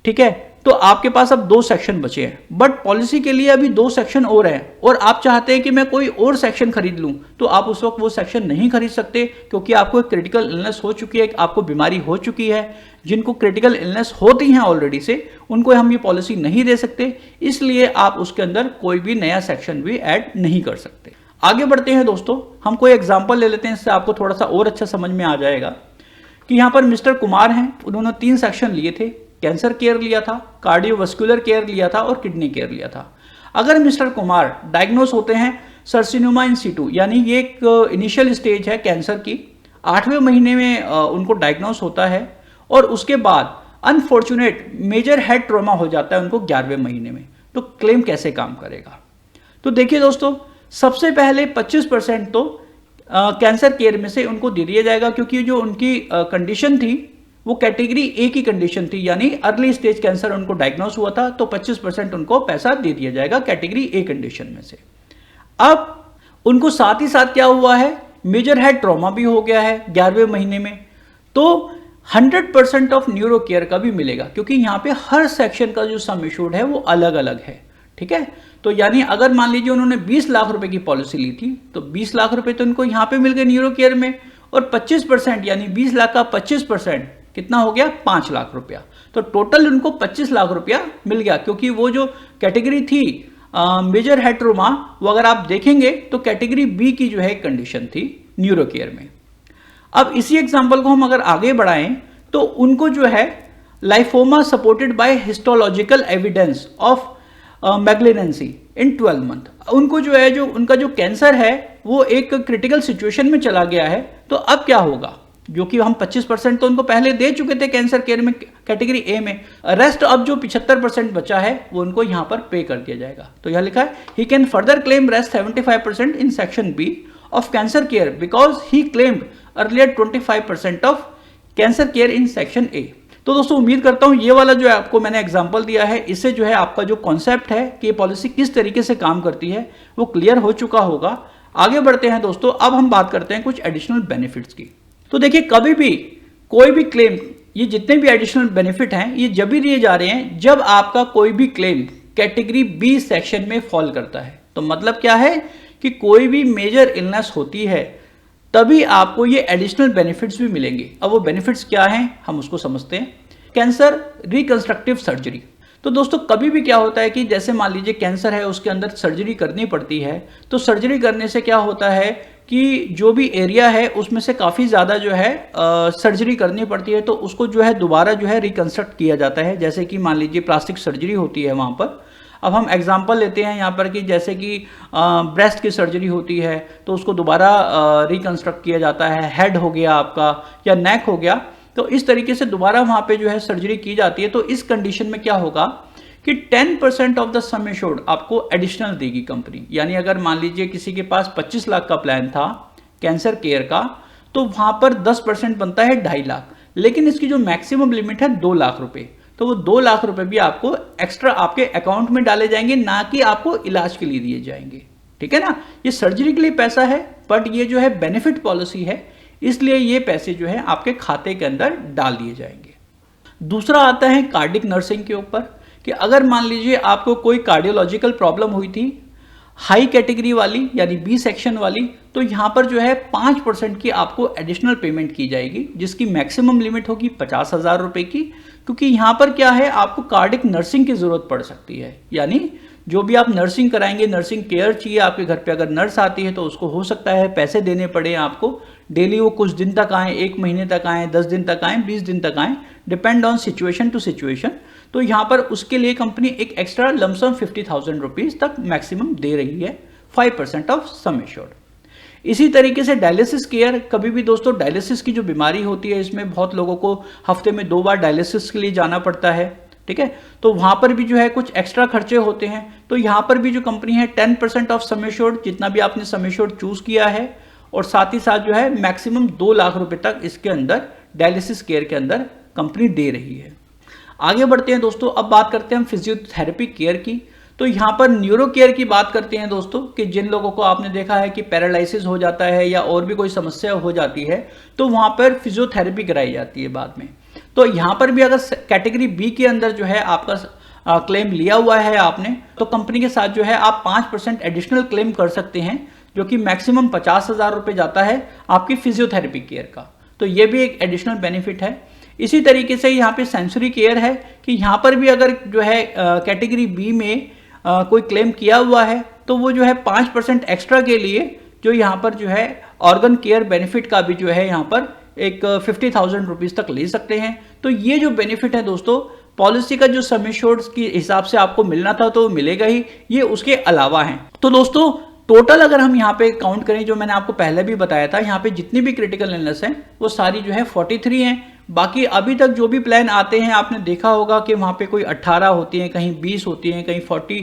A: ठीक है, तो आपके पास अब 2 सेक्शन बचे हैं, बट पॉलिसी के लिए अभी 2 सेक्शन और हैं और आप चाहते हैं कि मैं कोई और सेक्शन खरीद लूं, तो आप उस वक्त वो सेक्शन नहीं खरीद सकते, क्योंकि आपको एक क्रिटिकल इलनेस हो चुकी है, आपको बीमारी हो चुकी है। जिनको क्रिटिकल इलनेस होती हैं ऑलरेडी से, उनको हम ये पॉलिसी नहीं दे सकते, इसलिए आप उसके अंदर कोई भी नया सेक्शन भी ऐड नहीं कर सकते। आगे बढ़ते हैं दोस्तों, हम कोई एग्जाम्पल ले लेते हैं, इससे आपको थोड़ा सा और अच्छा समझ में आ जाएगा कि यहाँ पर मिस्टर कुमार हैं, उन्होंने 3 सेक्शन लिए थे, कैंसर केयर लिया था, कार्डियोवास्कुलर केयर लिया था और किडनी केयर लिया था। अगर मिस्टर कुमार डायग्नोस होते हैं सर्सिनोमा इन सीटू, यानी ये एक इनिशियल स्टेज है कैंसर की, 8वें महीने में उनको डायग्नोस होता है और उसके बाद अनफॉर्चुनेट मेजर हेड ट्रॉमा हो जाता है उनको 11वें महीने में, तो क्लेम कैसे काम करेगा? तो देखिए दोस्तों, सबसे पहले 25% तो कैंसर केयर में से उनको दे दिया जाएगा, क्योंकि जो उनकी कंडीशन थी वो कैटेगरी ए की कंडीशन थी, यानी अर्ली स्टेज कैंसर उनको डायग्नोस हुआ था, तो 25% उनको पैसा दे दिया जाएगा कैटेगरी ए कंडीशन में से। अब उनको साथ ही साथ क्या हुआ है, मेजर हेड ट्रॉमा भी हो गया है 11वें महीने में, तो 100% ऑफ न्यूरो केयर का भी मिलेगा, क्योंकि यहाँ पे हर सेक्शन का जो सम एश्योर्ड है वो अलग अलग है, ठीक है। तो यानी अगर मान लीजिए उन्होंने 20 लाख रुपए की पॉलिसी ली थी, तो 20 लाख रुपए तो उनको यहाँ पे मिल गए न्यूरो केयर में, और 25% यानी 20 लाख का 25% कितना हो गया, 5 लाख रुपया, तो टोटल उनको 25 लाख रुपया मिल गया। क्योंकि वो जो कैटेगरी थी मेजर हेड ट्रॉमा, वो अगर आप देखेंगे तो कैटेगरी बी की जो है कंडीशन थी न्यूरो केयर में। अब इसी एग्जांपल को हम अगर आगे बढ़ाएं तो उनको जो है lymphoma supported by histological evidence of malignancy in 12 month, उनको जो है जो उनका जो कैंसर है वो एक क्रिटिकल सिचुएशन में चला गया है, तो अब क्या होगा, जो कि हम 25% तो उनको पहले दे चुके थे कैंसर केयर में कैटेगरी ए में, रेस्ट अब जो 75% बचा है वो उनको यहां पर पे कर दिया जाएगा। तो यह लिखा है he can further claim rest 75% in section B of cancer care because he claimed earlier 25% of cancer care in section A. तो दोस्तों उम्मीद करता हूं ये वाला जो है आपको मैंने एग्जांपल दिया है, इससे जो है आपका जो कॉन्सेप्ट है कि ये पॉलिसी किस तरीके से काम करती है वो क्लियर हो चुका होगा। आगे बढ़ते हैं दोस्तों, अब हम बात करते हैं कुछ एडिशनल बेनिफिट्स की। तो देखिए, कभी भी कोई भी क्लेम, ये जितने भी एडिशनल बेनिफिट हैं ये जब भी दिए जा रहे हैं जब आपका कोई भी क्लेम कैटेगरी बी सेक्शन में फॉल करता है। तो मतलब क्या है कि कोई भी मेजर इलनेस होती है तभी आपको ये एडिशनल बेनिफिट्स भी मिलेंगे। अब वो बेनिफिट्स क्या हैं हम उसको समझते हैं। Cancer reconstructive surgery. तो दोस्तों कभी भी क्या होता है कि जैसे मान लीजिए कैंसर है, उसके अंदर सर्जरी करनी पड़ती है, तो सर्जरी करने से क्या होता है कि जो भी एरिया है उसमें से काफ़ी ज़्यादा जो है सर्जरी करनी पड़ती है, तो उसको जो है दोबारा जो है रिकंस्ट्रक्ट किया जाता है। जैसे कि मान लीजिए प्लास्टिक सर्जरी होती है वहाँ पर। अब हम एग्जांपल लेते हैं यहाँ पर कि जैसे कि ब्रेस्ट की सर्जरी होती है तो उसको दोबारा रिकंस्ट्रक्ट किया जाता है। हेड हो गया आपका या नेक हो गया, तो इस तरीके से दोबारा वहाँ पे जो है सर्जरी की जाती है। तो इस कंडीशन में क्या होगा कि 10% ऑफ द सम एश्योर्ड आपको एडिशनल देगी कंपनी। यानी अगर मान लीजिए किसी के पास 25 लाख का प्लान था कैंसर केयर का, तो वहाँ पर 10% बनता है 2.5 लाख, लेकिन इसकी जो मैक्सिमम लिमिट है 2 लाख रुपए, तो वो 2 लाख रुपए भी आपको एक्स्ट्रा आपके अकाउंट में डाले जाएंगे, ना कि आपको इलाज के लिए दिए जाएंगे। ठीक है ना, ये सर्जरी के लिए पैसा है, बट ये जो है बेनिफिट पॉलिसी है, इसलिए ये पैसे जो है आपके खाते के अंदर डाल दिए जाएंगे। दूसरा आता है कार्डिक नर्सिंग के ऊपर, कि अगर मान लीजिए आपको कोई कार्डियोलॉजिकल प्रॉब्लम हुई थी हाई कैटेगरी वाली यानी बी सेक्शन वाली, तो यहाँ पर जो है 5% की आपको एडिशनल पेमेंट की जाएगी, जिसकी मैक्सिमम लिमिट होगी 50,000 रुपए की। क्योंकि यहाँ पर क्या है, आपको कार्डिक नर्सिंग की जरूरत पड़ सकती है। यानी जो भी आप नर्सिंग कराएंगे, नर्सिंग केयर चाहिए आपके घर पे, अगर नर्स आती है तो उसको हो सकता है पैसे देने पड़े आपको डेली, वो कुछ दिन तक आए, 1 महीने तक आए, 10 दिन तक आए, 20 दिन तक आए, depend on situation to situation. तो यहाँ पर उसके लिए कंपनी एक एक्स्ट्रा लमसम 50,000 रुपीज तक मैक्सिमम दे रही है, 5% ऑफ सम एश्योर्ड। इसी तरीके से डायलिसिस केयर, कभी भी दोस्तों डायलिसिस की जो बीमारी होती है, इसमें बहुत लोगों को हफ्ते में 2 बार डायलिसिस के लिए जाना पड़ता है। ठीक है, तो वहां पर भी जो है कुछ एक्स्ट्रा खर्चे होते हैं। तो यहाँ पर भी जो कंपनी है 10% ऑफ सम एश्योर्ड, जितना भी आपने सम एश्योर्ड चूज किया है, और साथ ही साथ जो है मैक्सिमम 2 लाख रुपए तक इसके अंदर डायलिसिस केयर के अंदर कंपनी दे रही है। आगे बढ़ते हैं दोस्तों, अब बात करते हैं हम फिजियोथेरेपी केयर की। तो यहाँ पर न्यूरो केयर की बात करते हैं दोस्तों, कि जिन लोगों को आपने देखा है कि पैरालिसिस हो जाता है या और भी कोई समस्या हो जाती है, तो वहाँ पर फिजियोथेरेपी कराई जाती है बाद में। तो यहाँ पर भी अगर कैटेगरी बी के अंदर जो है आपका क्लेम लिया हुआ है आपने, तो कंपनी के साथ जो है आप 5% एडिशनल क्लेम कर सकते हैं, जो कि मैक्सिमम 50,000 रुपये जाता है आपकी फिजियोथेरेपी केयर का। तो ये भी एक एडिशनल बेनिफिट है। इसी तरीके से यहाँ पे सेंसरी केयर है, कि यहाँ पर भी अगर जो है कैटेगरी बी में कोई क्लेम किया हुआ है, तो वो जो है 5% एक्स्ट्रा के लिए जो यहाँ पर जो है ऑर्गन केयर बेनिफिट का भी जो है यहाँ पर एक 50,000 रुपीज तक ले सकते हैं। तो ये जो बेनिफिट है दोस्तों, पॉलिसी का जो सम एश्योर्ड के हिसाब से आपको मिलना था तो मिलेगा ही, ये उसके अलावा है। तो दोस्तों टोटल अगर हम यहाँ पे काउंट करें, जो मैंने आपको पहले भी बताया था, यहाँ पे जितनी भी क्रिटिकल इलनेस है वो सारी जो है 43 हैं। बाकी अभी तक जो भी प्लान आते हैं, आपने देखा होगा कि वहाँ पे कोई 18 होती हैं, कहीं 20 होती हैं, कहीं 40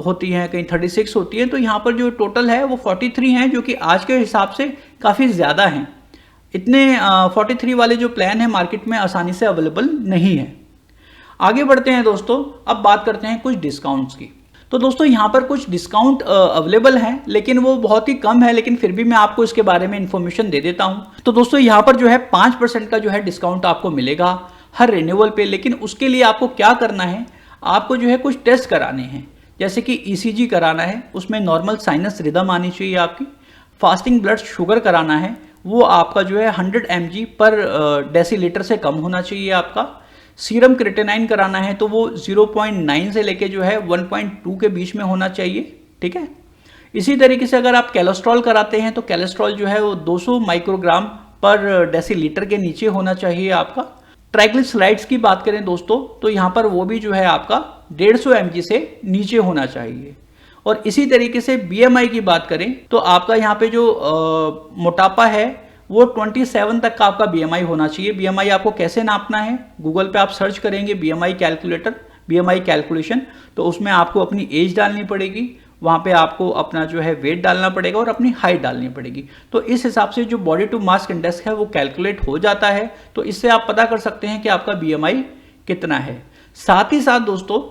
A: होती हैं, कहीं 36 होती हैं। तो यहाँ पर जो टोटल है वो 43 हैं, जो कि आज के हिसाब से काफ़ी ज़्यादा हैं। इतने 43 वाले जो प्लान है मार्केट में आसानी से अवेलेबल नहीं है। आगे बढ़ते हैं दोस्तों, अब बात करते हैं कुछ डिस्काउंट्स की। तो दोस्तों यहाँ पर कुछ डिस्काउंट अवेलेबल हैं, लेकिन वो बहुत ही कम है, लेकिन फिर भी मैं आपको इसके बारे में इन्फॉर्मेशन दे देता हूँ। तो दोस्तों यहाँ पर जो है 5% का जो है डिस्काउंट आपको मिलेगा हर रिन्यूअल पे। लेकिन उसके लिए आपको क्या करना है, आपको जो है कुछ टेस्ट कराने हैं, जैसे कि ECG कराना है, उसमें नॉर्मल साइनस रिदम आनी चाहिए आपकी, फास्टिंग ब्लड शुगर कराना है, वो आपका जो है 100 mg पर डेसीलीटर से कम होना चाहिए आपका। सीरम क्रिएटिनिन कराना है तो वो 0.9 से लेके जो है 1.2 के बीच में होना चाहिए। ठीक है, इसी तरीके से अगर आप कोलेस्ट्रॉल कराते हैं तो कोलेस्ट्रॉल जो है वो 200 माइक्रोग्राम पर डेसीलीटर के नीचे होना चाहिए आपका। ट्राइग्लिसराइड्स की बात करें दोस्तों, तो यहाँ पर वो भी जो है आपका 150 mg से नीचे होना चाहिए। और इसी तरीके से BMI की बात करें तो आपका यहाँ पे जो मोटापा है वो 27 तक का आपका BMI होना चाहिए। BMI आपको कैसे नापना है, गूगल पे आप सर्च करेंगे BMI कैलकुलेटर, BMI कैलकुलेशन, तो उसमें आपको अपनी एज डालनी पड़ेगी, वहाँ पे आपको अपना जो है वेट डालना पड़ेगा और अपनी हाइट डालनी पड़ेगी। तो इस हिसाब से जो बॉडी टू मास इंडेक्स है वो कैलकुलेट हो जाता है। तो इससे आप पता कर सकते हैं कि आपका BMI कितना है। साथ ही साथ दोस्तों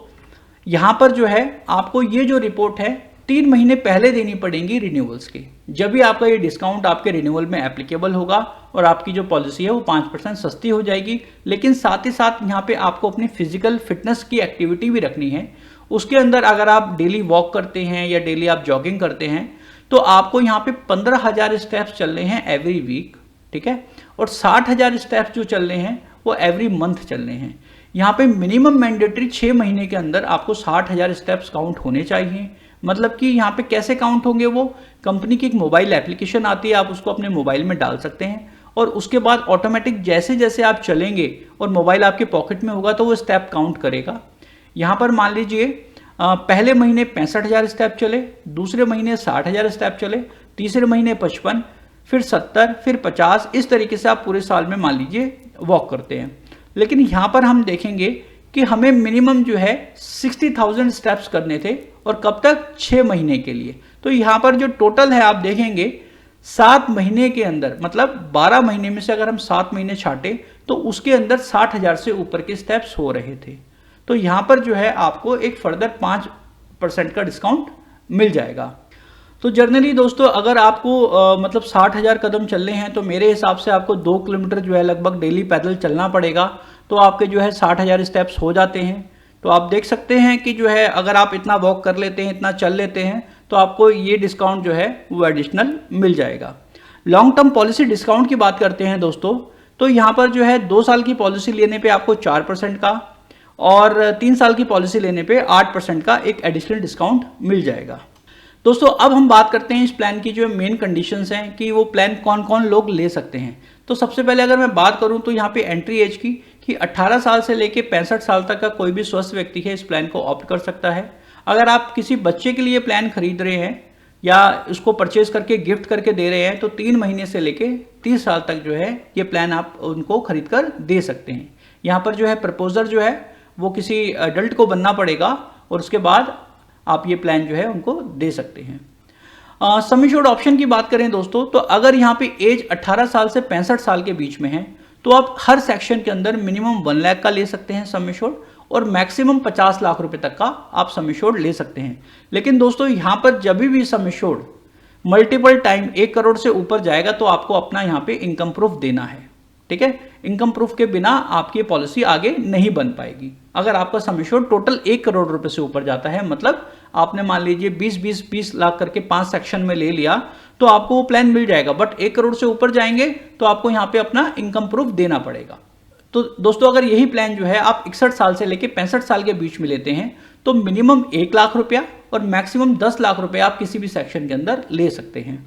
A: यहाँ पर जो है आपको ये जो रिपोर्ट है 3 महीने पहले देनी पड़ेंगी रिन्यूअल्स की, जब भी आपका ये डिस्काउंट आपके रिन्यूअल में एप्लीकेबल होगा और आपकी जो पॉलिसी है वो 5% सस्ती हो जाएगी। लेकिन साथ ही साथ यहाँ पे आपको अपनी फिजिकल फिटनेस की एक्टिविटी भी रखनी है। उसके अंदर अगर आप डेली वॉक करते हैं या डेली आप जॉगिंग करते हैं तो आपको यहाँ पे 15,000 स्टेप्स चल रहे हैं एवरी वीक, ठीक है, और 60,000 स्टेप्स जो चल रहे हैं वो एवरी मंथ चल रहे हैं। यहाँ पे मिनिमम मैंडेटरी 6 महीने के अंदर आपको 60,000 स्टेप्स काउंट होने चाहिए। मतलब कि यहाँ पे कैसे काउंट होंगे, वो कंपनी की एक मोबाइल एप्लीकेशन आती है, आप उसको अपने मोबाइल में डाल सकते हैं और उसके बाद ऑटोमेटिक जैसे जैसे आप चलेंगे और मोबाइल आपके पॉकेट में होगा तो वो स्टेप काउंट करेगा। यहाँ पर मान लीजिए पहले महीने 65,000 स्टेप चले, दूसरे महीने 60,000 स्टेप चले, तीसरे महीने 55, फिर 70, फिर 50, इस तरीके से आप पूरे साल में मान लीजिए वॉक करते हैं। लेकिन यहाँ पर हम देखेंगे कि हमें मिनिमम जो है 60,000 स्टेप्स करने थे और कब तक, 6 महीने के लिए। तो यहाँ पर जो टोटल है आप देखेंगे 7 महीने के अंदर, मतलब 12 महीने में से अगर हम 7 महीने छाटे तो उसके अंदर 60,000 से ऊपर के स्टेप्स हो रहे थे। तो यहाँ पर जो है आपको एक फर्दर 5% का डिस्काउंट मिल जाएगा। तो जनरली दोस्तों अगर आपको मतलब 60,000 कदम चलने हैं तो मेरे हिसाब से आपको 2 किलोमीटर जो है लगभग डेली पैदल चलना पड़ेगा, तो आपके जो है 60,000 स्टेप्स हो जाते हैं। तो आप देख सकते हैं कि जो है अगर आप इतना वॉक कर लेते हैं, इतना चल लेते हैं, तो आपको ये डिस्काउंट जो है वो एडिशनल मिल जाएगा। लॉन्ग टर्म पॉलिसी डिस्काउंट की बात करते हैं दोस्तों, तो यहाँ पर जो है 2 साल की पॉलिसी लेने पे आपको 4% का और 3 साल की पॉलिसी लेने पे 8% का एक एडिशनल डिस्काउंट मिल जाएगा। दोस्तों अब हम बात करते हैं इस प्लान की जो मेन कंडीशंस हैं कि वो प्लान कौन कौन लोग ले सकते हैं। तो सबसे पहले अगर मैं बात करूं तो यहाँ पे एंट्री एज की कि 18 साल से लेके 65 साल तक का कोई भी स्वस्थ व्यक्ति है इस प्लान को ऑप्ट कर सकता है। अगर आप किसी बच्चे के लिए प्लान खरीद रहे हैं या उसको परचेज करके गिफ्ट करके दे रहे हैं तो 3 महीने से लेके 30 साल तक जो है ये प्लान आप उनको खरीद कर दे सकते हैं। यहाँ पर जो है प्रपोजर जो है वो किसी एडल्ट को बनना पड़ेगा और उसके बाद आप ये प्लान जो है उनको दे सकते हैं। सम एश्योर्ड ऑप्शन की बात करें दोस्तों, तो अगर यहाँ पे एज 18 साल से 65 साल के बीच में है तो आप हर सेक्शन के अंदर मिनिमम 1 लाख का ले सकते हैं सम एश्योर्ड और मैक्सिमम 50 लाख रुपए तक का आप सम एश्योर्ड ले सकते हैं। लेकिन दोस्तों यहाँ पर जब भी sum assured multiple time 1 crore से ऊपर जाएगा तो आपको अपना यहाँ पे इनकम प्रूफ देना है, ठीक है। इनकम प्रूफ के बिना आपकी पॉलिसी आगे नहीं बन पाएगी। अगर आपका सम एश्योर्ड टोटल 1 करोड़ रुपए से ऊपर जाता है, मतलब आपने मान लीजिए 20 लाख करके 5 सेक्शन में ले लिया तो आपको वो प्लान मिल जाएगा, बट 1 करोड़ से ऊपर जाएंगे तो आपको यहाँ पे अपना इनकम प्रूफ देना पड़ेगा। तो दोस्तों अगर यही प्लान जो है आप 61 साल से लेके 65 साल के बीच में लेते हैं तो मिनिमम 1 लाख रुपया और मैक्सिमम 10 लाख रुपया आप किसी भी सेक्शन के अंदर ले सकते हैं।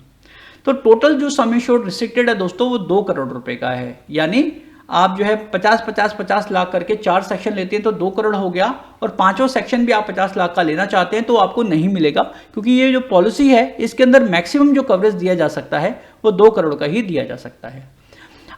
A: तो टोटल जो सम एश्योर्ड रिस्ट्रिक्टेड है दोस्तों वो 2 करोड़ रुपए का है, यानी आप जो है 50 लाख करके 4 सेक्शन लेते हैं तो 2 करोड़ हो गया और 5वां सेक्शन भी आप 50 लाख का लेना चाहते हैं तो आपको नहीं मिलेगा, क्योंकि ये जो पॉलिसी है इसके अंदर मैक्सिमम जो कवरेज दिया जा सकता है वो 2 करोड़ का ही दिया जा सकता है।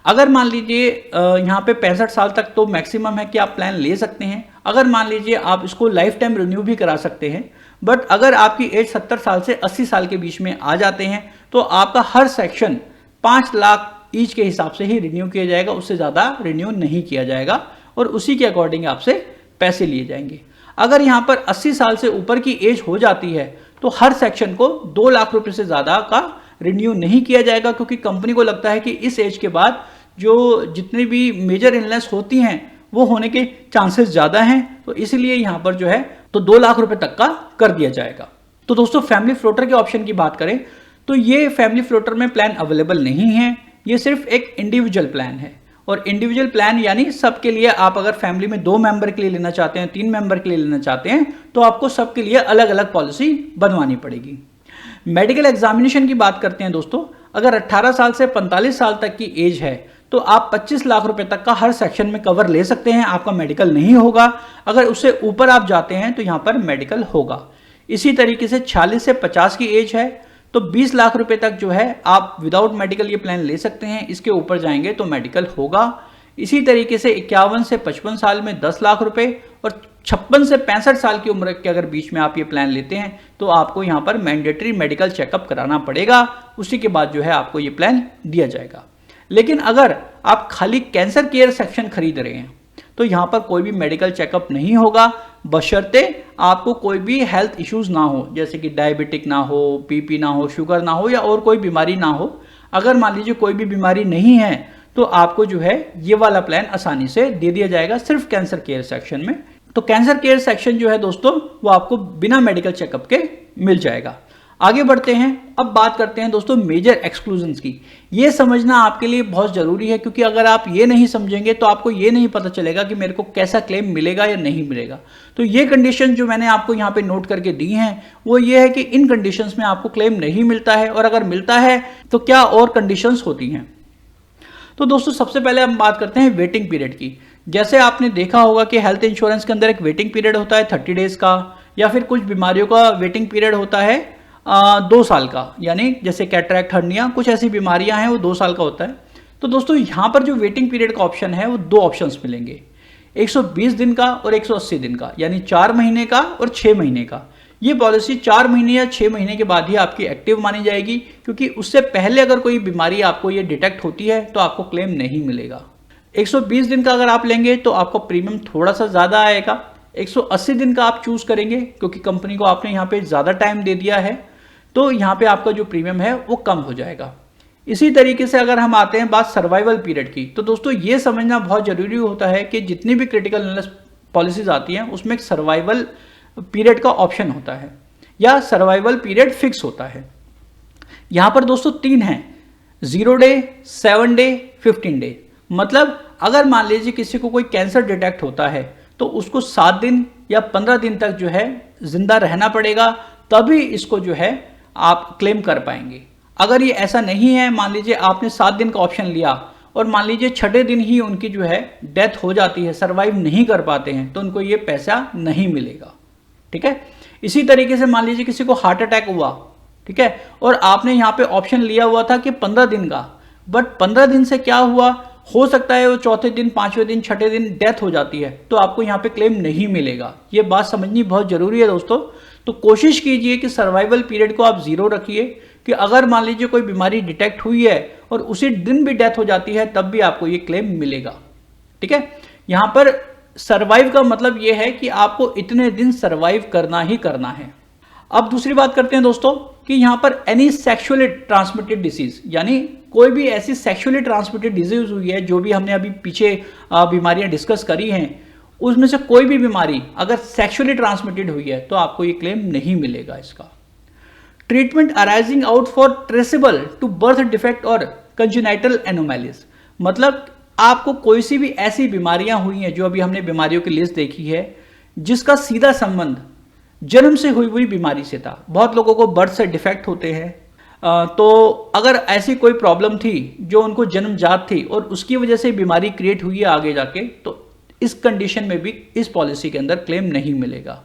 A: अगर मान लीजिए यहाँ पे 65 साल तक तो मैक्सिमम है कि आप प्लान ले सकते हैं। अगर मान लीजिए आप इसको लाइफ टाइम रिन्यू भी करा सकते हैं, बट अगर आपकी एज 70 साल से 80 साल के बीच में आ जाते हैं तो आपका हर सेक्शन 5 लाख ईच के हिसाब से ही रिन्यू किया जाएगा, उससे ज़्यादा रिन्यू नहीं किया जाएगा और उसी के अकॉर्डिंग आपसे पैसे लिए जाएंगे। अगर यहाँ पर 80 साल से ऊपर की एज हो जाती है तो हर सेक्शन को 2 लाख रुपए से ज़्यादा का रिन्यू नहीं किया जाएगा, क्योंकि कंपनी को लगता है कि इस एज के बाद जो जितनी भी मेजर इलनेस होती हैं वो होने के चांसेस ज़्यादा हैं, तो इसलिए यहाँ पर जो है तो 2 लाख रुपए तक का कर दिया जाएगा। तो दोस्तों फैमिली फ्लोटर के ऑप्शन की बात करें तो ये फैमिली फ्लोटर में प्लान अवेलेबल नहीं है, ये सिर्फ एक इंडिविजुअल प्लान है। और इंडिविजुअल प्लान यानी सबके लिए, आप अगर फैमिली में 2 मेंबर के लिए लेना चाहते हैं, 3 मेंबर के लिए लेना चाहते हैं तो आपको सबके लिए अलग अलग पॉलिसी बनवानी पड़ेगी। मेडिकल एग्जामिनेशन की बात करते हैं दोस्तों, अगर 18 साल से 45 साल तक की एज है तो आप 25 लाख रुपए तक का हर सेक्शन में कवर ले सकते हैं, आपका मेडिकल नहीं होगा। अगर उससे ऊपर आप जाते हैं तो यहाँ पर मेडिकल होगा। इसी तरीके से 46 से 50 की एज है तो 20 लाख रुपए तक जो है आप विदाउट मेडिकल ये प्लान ले सकते हैं, इसके ऊपर जाएंगे तो मेडिकल होगा। इसी तरीके से 51 से 55 साल में 10 लाख रुपए और 56 से 65 साल की उम्र के अगर बीच में आप ये प्लान लेते हैं तो आपको यहाँ पर मैंडेटरी मेडिकल चेकअप कराना पड़ेगा, उसी के बाद जो है आपको ये प्लान दिया जाएगा। लेकिन अगर आप खाली कैंसर केयर सेक्शन खरीद रहे हैं तो यहाँ पर कोई भी मेडिकल चेकअप नहीं होगा, बशर्ते आपको कोई भी हेल्थ इश्यूज ना हो, जैसे कि डायबिटिक ना हो, बीपी ना हो, शुगर ना हो या और कोई बीमारी ना हो। अगर मान लीजिए कोई भी बीमारी नहीं है तो आपको जो है ये वाला प्लान आसानी से दे दिया जाएगा सिर्फ कैंसर केयर सेक्शन में। तो कैंसर केयर सेक्शन जो है दोस्तों वो आपको बिना मेडिकल चेकअप के मिल जाएगा। आगे बढ़ते हैं, अब बात करते हैं दोस्तों मेजर एक्सक्लूजन्स की। ये समझना आपके लिए बहुत ज़रूरी है, क्योंकि अगर आप ये नहीं समझेंगे तो आपको ये नहीं पता चलेगा कि मेरे को कैसा क्लेम मिलेगा या नहीं मिलेगा। तो ये कंडीशन जो मैंने आपको यहाँ पे नोट करके दी हैं वो ये है कि इन कंडीशंस में आपको क्लेम नहीं मिलता है, और अगर मिलता है तो क्या और कंडीशंस होती हैं। तो दोस्तों सबसे पहले हम बात करते हैं वेटिंग पीरियड की। जैसे आपने देखा होगा कि हेल्थ इंश्योरेंस के अंदर एक वेटिंग पीरियड होता है 30 डेज का, या फिर कुछ बीमारियों का वेटिंग पीरियड होता है 2 साल का, यानी जैसे कैटरैक्ट, हर्निया, कुछ ऐसी बीमारियां हैं वो 2 साल का होता है। तो दोस्तों यहाँ पर जो वेटिंग पीरियड का ऑप्शन है वो 2 ऑप्शंस मिलेंगे, 120 दिन का और 180 दिन का, यानी 4 महीने का और 6 महीने का। ये पॉलिसी 4 महीने या 6 महीने के बाद ही आपकी एक्टिव मानी जाएगी, क्योंकि उससे पहले अगर कोई बीमारी आपको ये डिटेक्ट होती है तो आपको क्लेम नहीं मिलेगा। 120 दिन का अगर आप लेंगे तो आपका प्रीमियम थोड़ा सा ज़्यादा आएगा। 180 दिन का आप चूज़ करेंगे क्योंकि कंपनी को आपने यहाँ पे ज़्यादा टाइम दे दिया है, तो यहाँ पे आपका जो प्रीमियम है वो कम हो जाएगा। इसी तरीके से अगर हम आते हैं बात सर्वाइवल पीरियड की, तो दोस्तों ये समझना बहुत ज़रूरी होता है कि जितनी भी क्रिटिकल इलनेस पॉलिसीज आती हैं उसमें एक सर्वाइवल पीरियड का ऑप्शन होता है या सर्वाइवल पीरियड फिक्स होता है। यहाँ पर दोस्तों 3 हैं, 0 डे, 7 डे, 15 डे। मतलब अगर मान लीजिए किसी को कोई कैंसर डिटेक्ट होता है तो उसको 7 दिन या 15 दिन तक जो है जिंदा रहना पड़ेगा, तभी इसको जो है आप क्लेम कर पाएंगे। अगर ये ऐसा नहीं है, मान लीजिए आपने 7 दिन का ऑप्शन लिया और मान लीजिए 6ठे दिन ही उनकी जो है डेथ हो जाती है, सर्वाइव नहीं कर पाते हैं, तो उनको ये पैसा नहीं मिलेगा। ठीक है। इसी तरीके से मान लीजिए किसी को हार्ट अटैक हुआ, ठीक है, और आपने यहाँ पे ऑप्शन लिया हुआ था कि 15 दिन का, बट 15 दिन से क्या हुआ, हो सकता है वो 4थे दिन, 5वें दिन, 6ठे दिन डेथ हो जाती है, तो आपको यहाँ पे क्लेम नहीं मिलेगा। ये बात समझनी बहुत जरूरी है दोस्तों। तो कोशिश कीजिए कि सर्वाइवल पीरियड को आप 0 रखिए, कि अगर मान लीजिए कोई बीमारी डिटेक्ट हुई है और उसी दिन भी डेथ हो जाती है तब भी आपको ये क्लेम मिलेगा। ठीक है। यहाँ पर सर्वाइव का मतलब ये है कि आपको इतने दिन सर्वाइव करना ही करना है। अब दूसरी बात करते हैं दोस्तों कि यहाँ पर एनी सेक्सुअली ट्रांसमिटेड डिसीज, यानी कोई भी ऐसी सेक्सुअली ट्रांसमिटेड डिजीज हुई है, जो भी हमने अभी पीछे बीमारियां डिस्कस करी हैं, उसमें से कोई भी बीमारी अगर सेक्सुअली ट्रांसमिटेड हुई है तो आपको ये क्लेम नहीं मिलेगा इसका। Treatment arising out for traceable to birth defect और कंजेनाइटल एनोमैलीज, मतलब आपको कोई सी भी ऐसी बीमारियां हुई हैं, जो अभी हमने बीमारियों की लिस्ट देखी है, जिसका सीधा संबंध जन्म से हुई हुई बीमारी से था। बहुत लोगों को बर्थ से डिफेक्ट होते हैं, तो अगर ऐसी कोई प्रॉब्लम थी जो उनको जन्मजात थी और उसकी वजह से बीमारी क्रिएट हुई है आगे जाके, तो इस कंडीशन में भी इस पॉलिसी के अंदर क्लेम नहीं मिलेगा।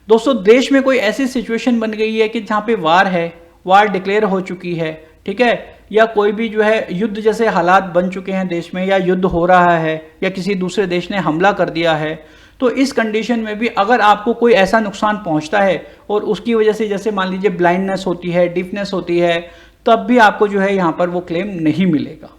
A: दोस्तों देश में कोई ऐसी सिचुएशन बन गई है कि जहाँ पे वार है, वार डिक्लेयर हो चुकी है, ठीक है, या कोई भी जो है युद्ध जैसे हालात बन चुके हैं देश में, या युद्ध हो रहा है, या किसी दूसरे देश ने हमला कर दिया है, तो इस कंडीशन में भी अगर आपको कोई ऐसा नुकसान पहुंचता है और उसकी वजह से जैसे मान लीजिए ब्लाइंडनेस होती है, डिफनेस होती है, तब भी आपको जो है यहाँ पर वो क्लेम नहीं मिलेगा।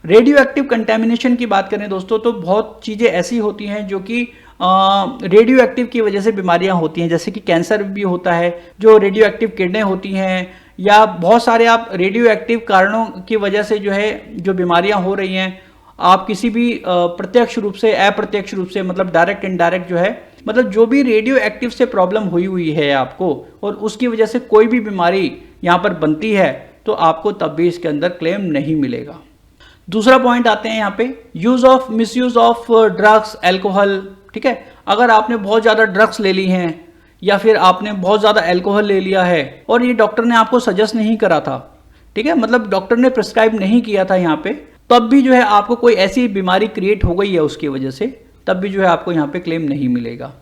A: रेडियो एक्टिव कंटेमिनेशन की बात करें दोस्तों, तो बहुत चीज़ें ऐसी होती हैं जो कि रेडियो एक्टिव की वजह से बीमारियां होती हैं, जैसे कि कैंसर भी होता है, जो रेडियो एक्टिव किडनी होती हैं, या बहुत सारे आप रेडियो एक्टिव कारणों की वजह से जो है जो बीमारियां हो रही हैं, आप किसी भी प्रत्यक्ष रूप से, अप्रत्यक्ष रूप से, मतलब डायरेक्ट इनडायरेक्ट जो है, मतलब जो भी रेडियो एक्टिव से प्रॉब्लम हुई है आपको और उसकी वजह से कोई भी बीमारी यहाँ पर बनती है, तो आपको तब भी इसके अंदर क्लेम नहीं मिलेगा। दूसरा पॉइंट आते हैं यहाँ पे, use of misuse of drugs, alcohol. ठीक है, अगर आपने बहुत ज़्यादा ड्रग्स ले ली हैं या फिर आपने बहुत ज़्यादा एल्कोहल ले लिया है और ये डॉक्टर ने आपको सजेस्ट नहीं करा था, ठीक है, मतलब डॉक्टर ने प्रिस्क्राइब नहीं किया था यहाँ पे, तब भी जो है आपको कोई ऐसी बीमारी क्रिएट हो गई है उसकी वजह से, तब भी जो है आपको यहाँ पे क्लेम नहीं मिलेगा।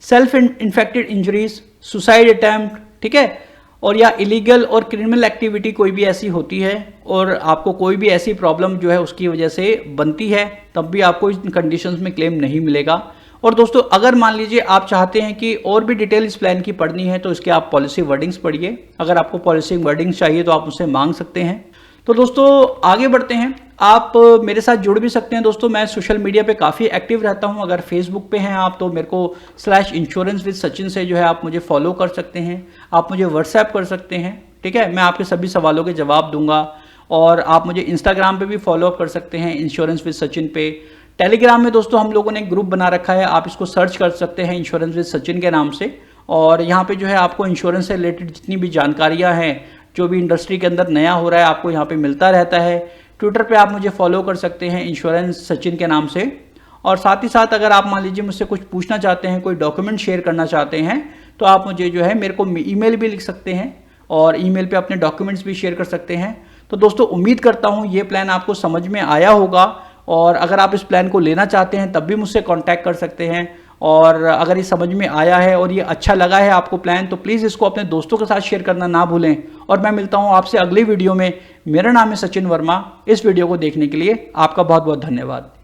A: Self infected injuries, suicide attempt, ठीक है, और या इलीगल और क्रिमिनल एक्टिविटी कोई भी ऐसी होती है और आपको कोई भी ऐसी प्रॉब्लम जो है उसकी वजह से बनती है, तब भी आपको इन कंडीशंस में क्लेम नहीं मिलेगा। और दोस्तों अगर मान लीजिए आप चाहते हैं कि और भी डिटेल इस प्लान की पढ़नी है, तो इसके आप पॉलिसी वर्डिंग्स पढ़िए। अगर आपको पॉलिसी वर्डिंग्स चाहिए तो आप मुझसे मांग सकते हैं। तो दोस्तों आगे बढ़ते हैं, आप मेरे साथ जुड़ भी सकते हैं। दोस्तों मैं सोशल मीडिया पे काफ़ी एक्टिव रहता हूं। अगर फेसबुक पे हैं आप तो मेरे को /insurance-with-sachin से जो है आप मुझे फॉलो कर सकते हैं, आप मुझे व्हाट्सएप कर सकते हैं, ठीक है, मैं आपके सभी सवालों के जवाब दूंगा। और आप मुझे इंस्टाग्राम पे भी फॉलो कर सकते हैं, इंश्योरेंस विद सचिन पे। टेलीग्राम में दोस्तों हम लोगों ने एक ग्रुप बना रखा है, आप इसको सर्च कर सकते हैं इंश्योरेंस विद सचिन के नाम से, और यहाँ पे जो है आपको इंश्योरेंस से रिलेटेड जितनी भी जानकारियाँ हैं, जो भी इंडस्ट्री के अंदर नया हो रहा है, आपको यहाँ पे मिलता रहता है। ट्विटर पे आप मुझे फॉलो कर सकते हैं इंश्योरेंस सचिन के नाम से। और साथ ही साथ अगर आप मान लीजिए मुझसे कुछ पूछना चाहते हैं, कोई डॉक्यूमेंट शेयर करना चाहते हैं, तो आप मुझे जो है मेरे को ईमेल भी लिख सकते हैं और ईमेल पे अपने डॉक्यूमेंट्स भी शेयर कर सकते हैं। तो दोस्तों उम्मीद करता हूँ ये प्लान आपको समझ में आया होगा, और अगर आप इस प्लान को लेना चाहते हैं तब भी मुझसे कॉन्टैक्ट कर सकते हैं। और अगर ये समझ में आया है और ये अच्छा लगा है आपको प्लान, तो प्लीज़ इसको अपने दोस्तों के साथ शेयर करना ना भूलें। और मैं मिलता हूँ आपसे अगले वीडियो में। मेरा नाम है सचिन वर्मा। इस वीडियो को देखने के लिए आपका बहुत बहुत धन्यवाद।